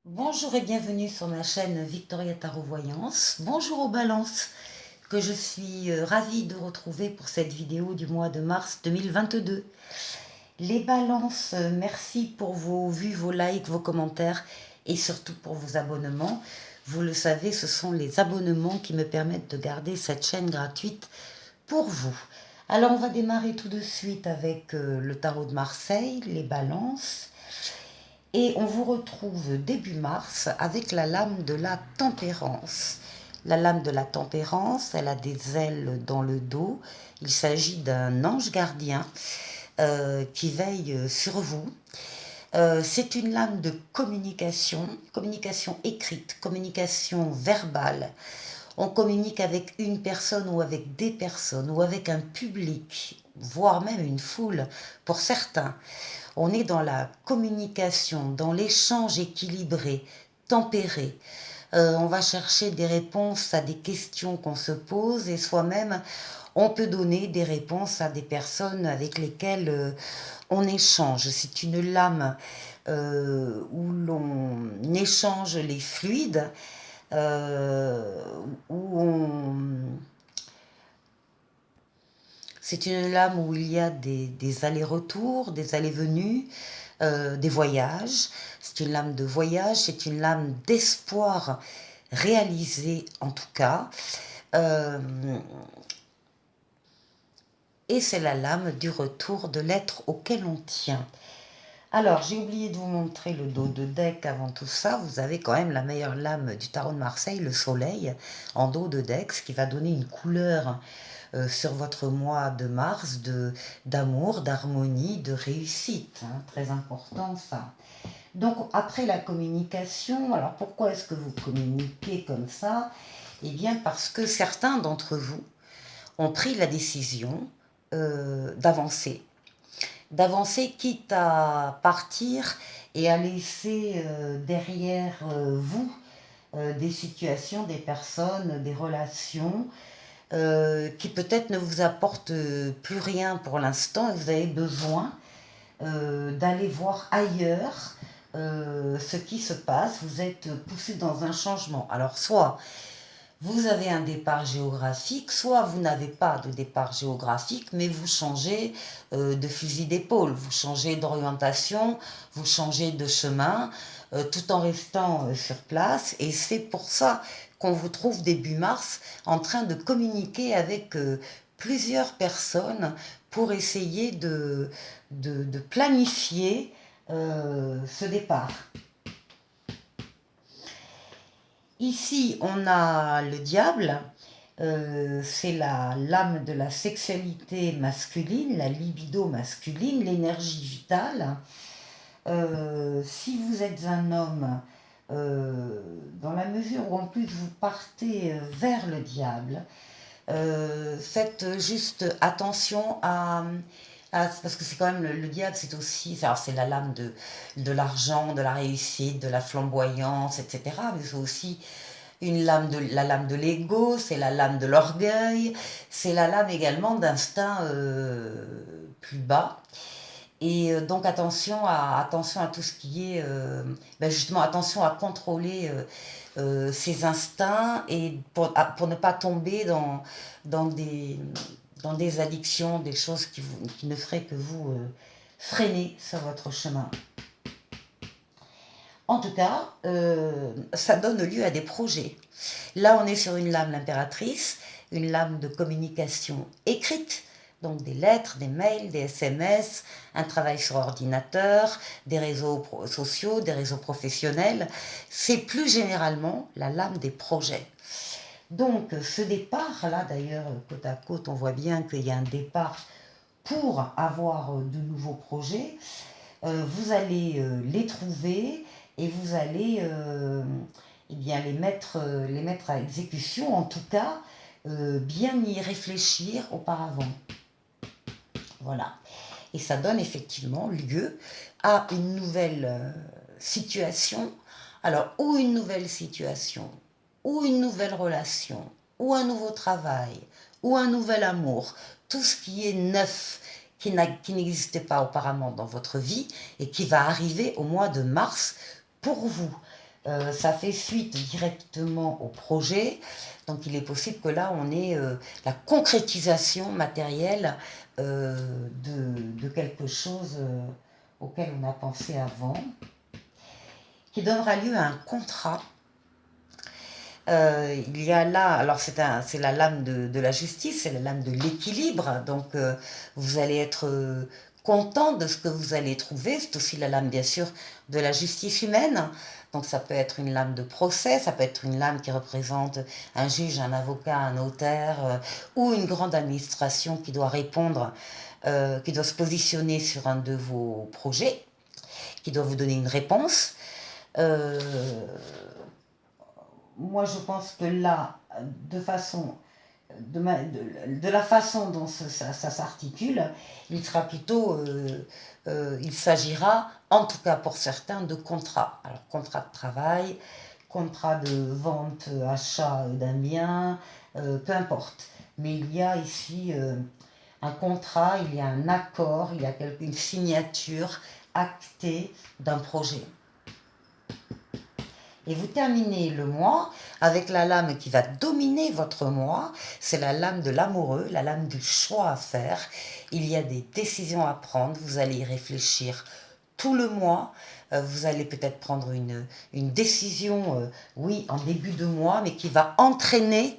Bonjour et bienvenue sur ma chaîne Victoria Tarot Voyance. Bonjour aux balances que je suis ravie de retrouver pour cette vidéo du mois de mars 2022. Les balances, merci pour vos vues, vos likes, vos commentaires et surtout pour vos abonnements. Vous le savez, ce sont les abonnements qui me permettent de garder cette chaîne gratuite pour vous. Alors on va démarrer tout de suite avec le tarot de Marseille, les balances. Et on vous retrouve début mars avec la lame de la tempérance. La lame de la tempérance, elle a des ailes dans le dos. Il s'agit d'un ange gardien qui veille sur vous. C'est une lame de communication, communication écrite, communication verbale. On communique avec une personne ou avec des personnes ou avec un public, voire même une foule pour certains. On est dans la communication, dans l'échange équilibré, tempéré. On va chercher des réponses à des questions qu'on se pose et soi-même, on peut donner des réponses à des personnes avec lesquelles on échange. C'est une lame où l'on échange les fluides, où on... C'est une lame où il y a des allers-retours, des allées-venues, des voyages. C'est une lame de voyage, c'est une lame d'espoir réalisé en tout cas. Euh, et c'est la lame du retour de l'être auquel on tient. Alors, j'ai oublié de vous montrer le dos de deck avant tout ça. Vous avez quand même la meilleure lame du tarot de Marseille, le soleil, en dos de deck, ce qui va donner une couleur sur votre mois de mars d'amour, d'harmonie, de réussite. Hein, très important ça. Donc, après la communication, alors pourquoi est-ce que vous communiquez comme ça? Eh bien, parce que certains d'entre vous ont pris la décision d'avancer quitte à partir et à laisser derrière vous des situations, des personnes, des relations qui peut-être ne vous apportent plus rien pour l'instant et vous avez besoin d'aller voir ailleurs ce qui se passe. Vous êtes poussé dans un changement. Alors soit vous avez un départ géographique, soit vous n'avez pas de départ géographique, mais vous changez de fusil d'épaule, vous changez d'orientation, vous changez de chemin, tout en restant sur place. Et c'est pour ça qu'on vous trouve début mars en train de communiquer avec plusieurs personnes pour essayer de planifier ce départ. Ici, on a le diable, c'est la lame de la sexualité masculine, la libido masculine, l'énergie vitale. Si vous êtes un homme, dans la mesure où en plus vous partez vers le diable, faites juste attention parce que c'est quand même le diable, c'est aussi, alors c'est la lame de l'argent, de la réussite, de la flamboyance, etc. Mais c'est aussi la lame de l'ego, c'est la lame de l'orgueil, c'est la lame également d'instinct plus bas. Et donc attention à tout ce qui est, justement attention à contrôler ses instincts et pour ne pas tomber dans, des, dans des addictions, des choses qui ne feraient que vous freiner sur votre chemin. En tout cas, ça donne lieu à des projets. Là, on est sur une lame l'impératrice, une lame de communication écrite, donc des lettres, des mails, des SMS, un travail sur ordinateur, des réseaux sociaux, des réseaux professionnels. C'est plus généralement la lame des projets. Donc, ce départ-là, d'ailleurs, côte à côte, on voit bien qu'il y a un départ pour avoir de nouveaux projets. Vous allez les trouver et vous allez eh bien, les mettre à exécution, en tout cas, bien y réfléchir auparavant. Voilà. Et ça donne effectivement lieu à une nouvelle situation. Alors, ou une nouvelle situation, ou une nouvelle relation, ou un nouveau travail, ou un nouvel amour. Tout ce qui est neuf, qui n'existait pas auparavant dans votre vie et qui va arriver au mois de mars pour vous. Ça fait suite directement au projet. Donc il est possible que là, on ait la concrétisation matérielle de quelque chose auquel on a pensé avant, qui donnera lieu à un contrat. Il y a là, alors c'est la lame de la justice, c'est la lame de l'équilibre, donc vous allez être content de ce que vous allez trouver. C'est aussi la lame, bien sûr, de la justice humaine. Donc ça peut être une lame de procès, ça peut être une lame qui représente un juge, un avocat, un notaire, ou une grande administration qui doit répondre, qui doit se positionner sur un de vos projets, qui doit vous donner une réponse. Euh, Moi, je pense que là, de la façon dont ça s'articule, il s'agira, en tout cas pour certains, de contrats. Alors, contrat de travail, contrat de vente, achat d'un bien, peu importe. Mais il y a ici un contrat, il y a un accord, il y a une signature actée d'un projet. Et vous terminez le mois avec la lame qui va dominer votre mois. C'est la lame de l'amoureux, la lame du choix à faire. Il y a des décisions à prendre. Vous allez y réfléchir tout le mois. Vous allez peut-être prendre une décision, oui, en début de mois, mais qui va entraîner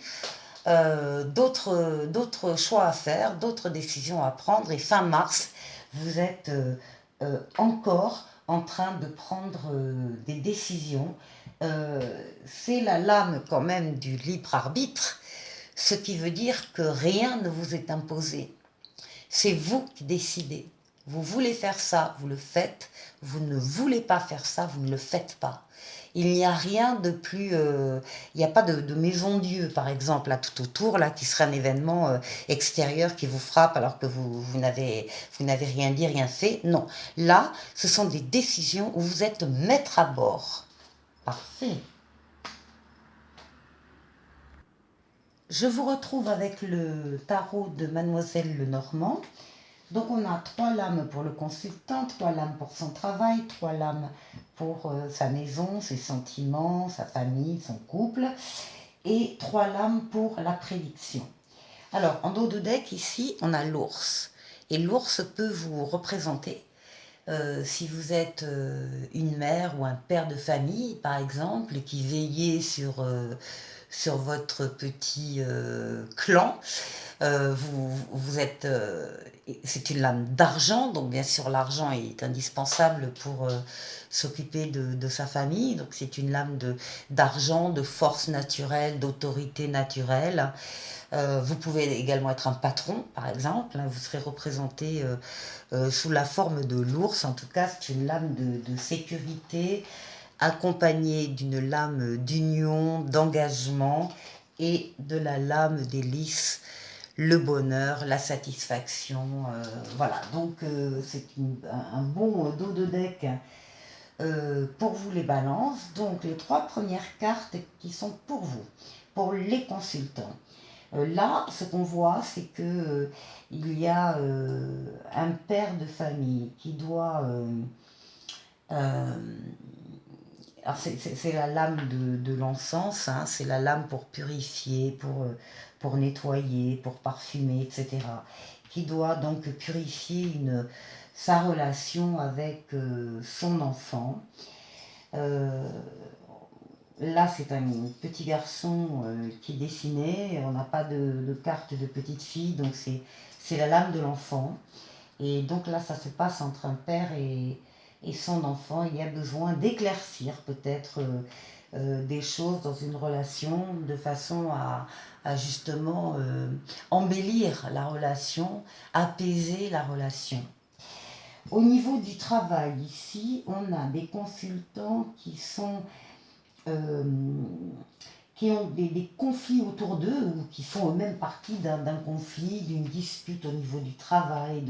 d'autres choix à faire, d'autres décisions à prendre. Et fin mars, vous êtes encore en train de prendre des décisions. C'est la lame quand même du libre arbitre, ce qui veut dire que rien ne vous est imposé. C'est vous qui décidez. Vous voulez faire ça, vous le faites. Vous ne voulez pas faire ça, vous ne le faites pas. Il n'y a rien de plus... il n'y a pas de maison Dieu, par exemple, là tout autour, là, qui serait un événement extérieur qui vous frappe alors que vous n'avez rien dit, rien fait. Non. Là, ce sont des décisions où vous êtes maître à bord. Parfait. Je vous retrouve avec le tarot de Mademoiselle Lenormand. Donc on a 3 lames pour le consultant, 3 lames pour son travail, 3 lames pour sa maison, ses sentiments, sa famille, son couple, et 3 lames pour la prédiction. Alors en dos de deck ici, on a l'ours. Et l'ours peut vous représenter si vous êtes une mère ou un père de famille, par exemple, qui veillait sur votre petit clan. Vous êtes, c'est une lame d'argent, donc bien sûr l'argent est indispensable pour s'occuper de sa famille. Donc c'est une lame d'argent, de force naturelle, d'autorité naturelle. Vous pouvez également être un patron, par exemple. Vous serez représenté sous la forme de l'ours. En tout cas, c'est une lame de sécurité accompagnée d'une lame d'union, d'engagement et de la lame des lys, le bonheur, la satisfaction. Voilà, donc c'est un bon dos de deck pour vous les balances. Donc les 3 premières cartes qui sont pour vous, pour les consultants. Là, ce qu'on voit, c'est que il y a un père de famille qui doit... euh, alors c'est la lame de l'encens, hein, c'est la lame pour purifier, pour nettoyer, pour parfumer, etc. Qui doit donc purifier sa relation avec son enfant. Euh, Là, c'est un petit garçon qui dessinait. On n'a pas de carte de petite fille, donc c'est la lame de l'enfant. Et donc là, ça se passe entre un père et son enfant. Il y a besoin d'éclaircir peut-être des choses dans une relation de façon à justement embellir la relation, apaiser la relation. Au niveau du travail, ici, on a des consultants euh, qui ont des conflits autour d'eux ou qui font eux-mêmes partie d'un conflit, d'une dispute au niveau du travail,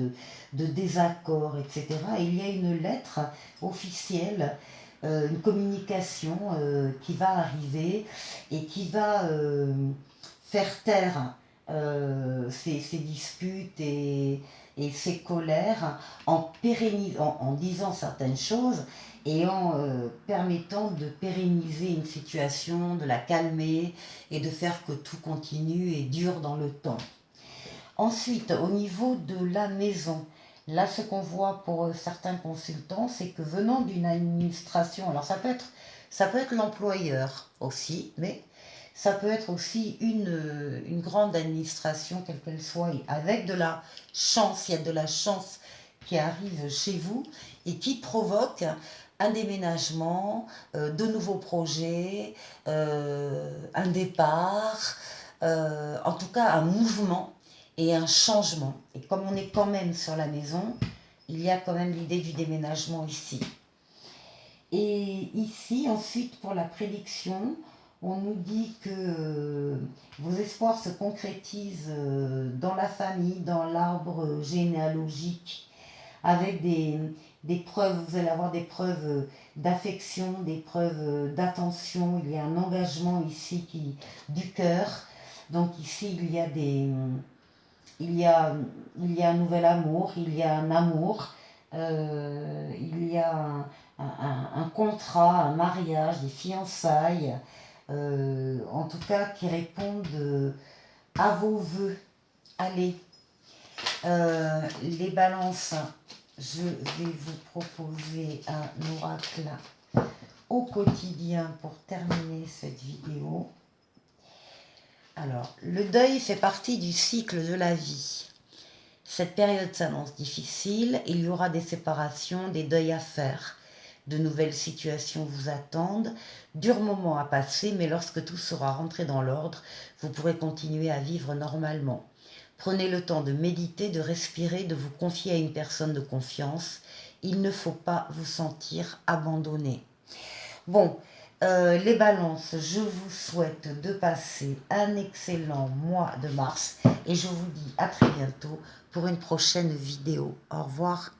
de désaccords, etc. Et il y a une lettre officielle, une communication qui va arriver et qui va faire taire ces disputes et ces colères en disant certaines choses et en permettant de pérenniser une situation, de la calmer et de faire que tout continue et dure dans le temps. Ensuite, au niveau de la maison, là, ce qu'on voit pour certains consultants, c'est que venant d'une administration, alors ça peut être l'employeur aussi, mais ça peut être aussi une grande administration, quelle qu'elle soit, et avec de la chance, il y a de la chance qui arrive chez vous et qui provoque un déménagement, de nouveaux projets, un départ, en tout cas un mouvement et un changement. Et comme on est quand même sur la maison, il y a quand même l'idée du déménagement ici. Et ici, ensuite, pour la prédiction, on nous dit que vos espoirs se concrétisent dans la famille, dans l'arbre généalogique, avec des preuves, vous allez avoir des preuves d'affection, des preuves d'attention, il y a un engagement ici du cœur. Donc ici, il y a, il y a un nouvel amour, il y a un amour, il y a un contrat, un mariage, des fiançailles, en tout cas qui répondent à vos voeux. Allez, les balances, je vais vous proposer un oracle au quotidien pour terminer cette vidéo. Alors, le deuil fait partie du cycle de la vie. Cette période s'annonce difficile, il y aura des séparations, des deuils à faire. De nouvelles situations vous attendent, durs moments à passer, mais lorsque tout sera rentré dans l'ordre, vous pourrez continuer à vivre normalement. Prenez le temps de méditer, de respirer, de vous confier à une personne de confiance. Il ne faut pas vous sentir abandonné. Bon, les balances, je vous souhaite de passer un excellent mois de mars et je vous dis à très bientôt pour une prochaine vidéo. Au revoir.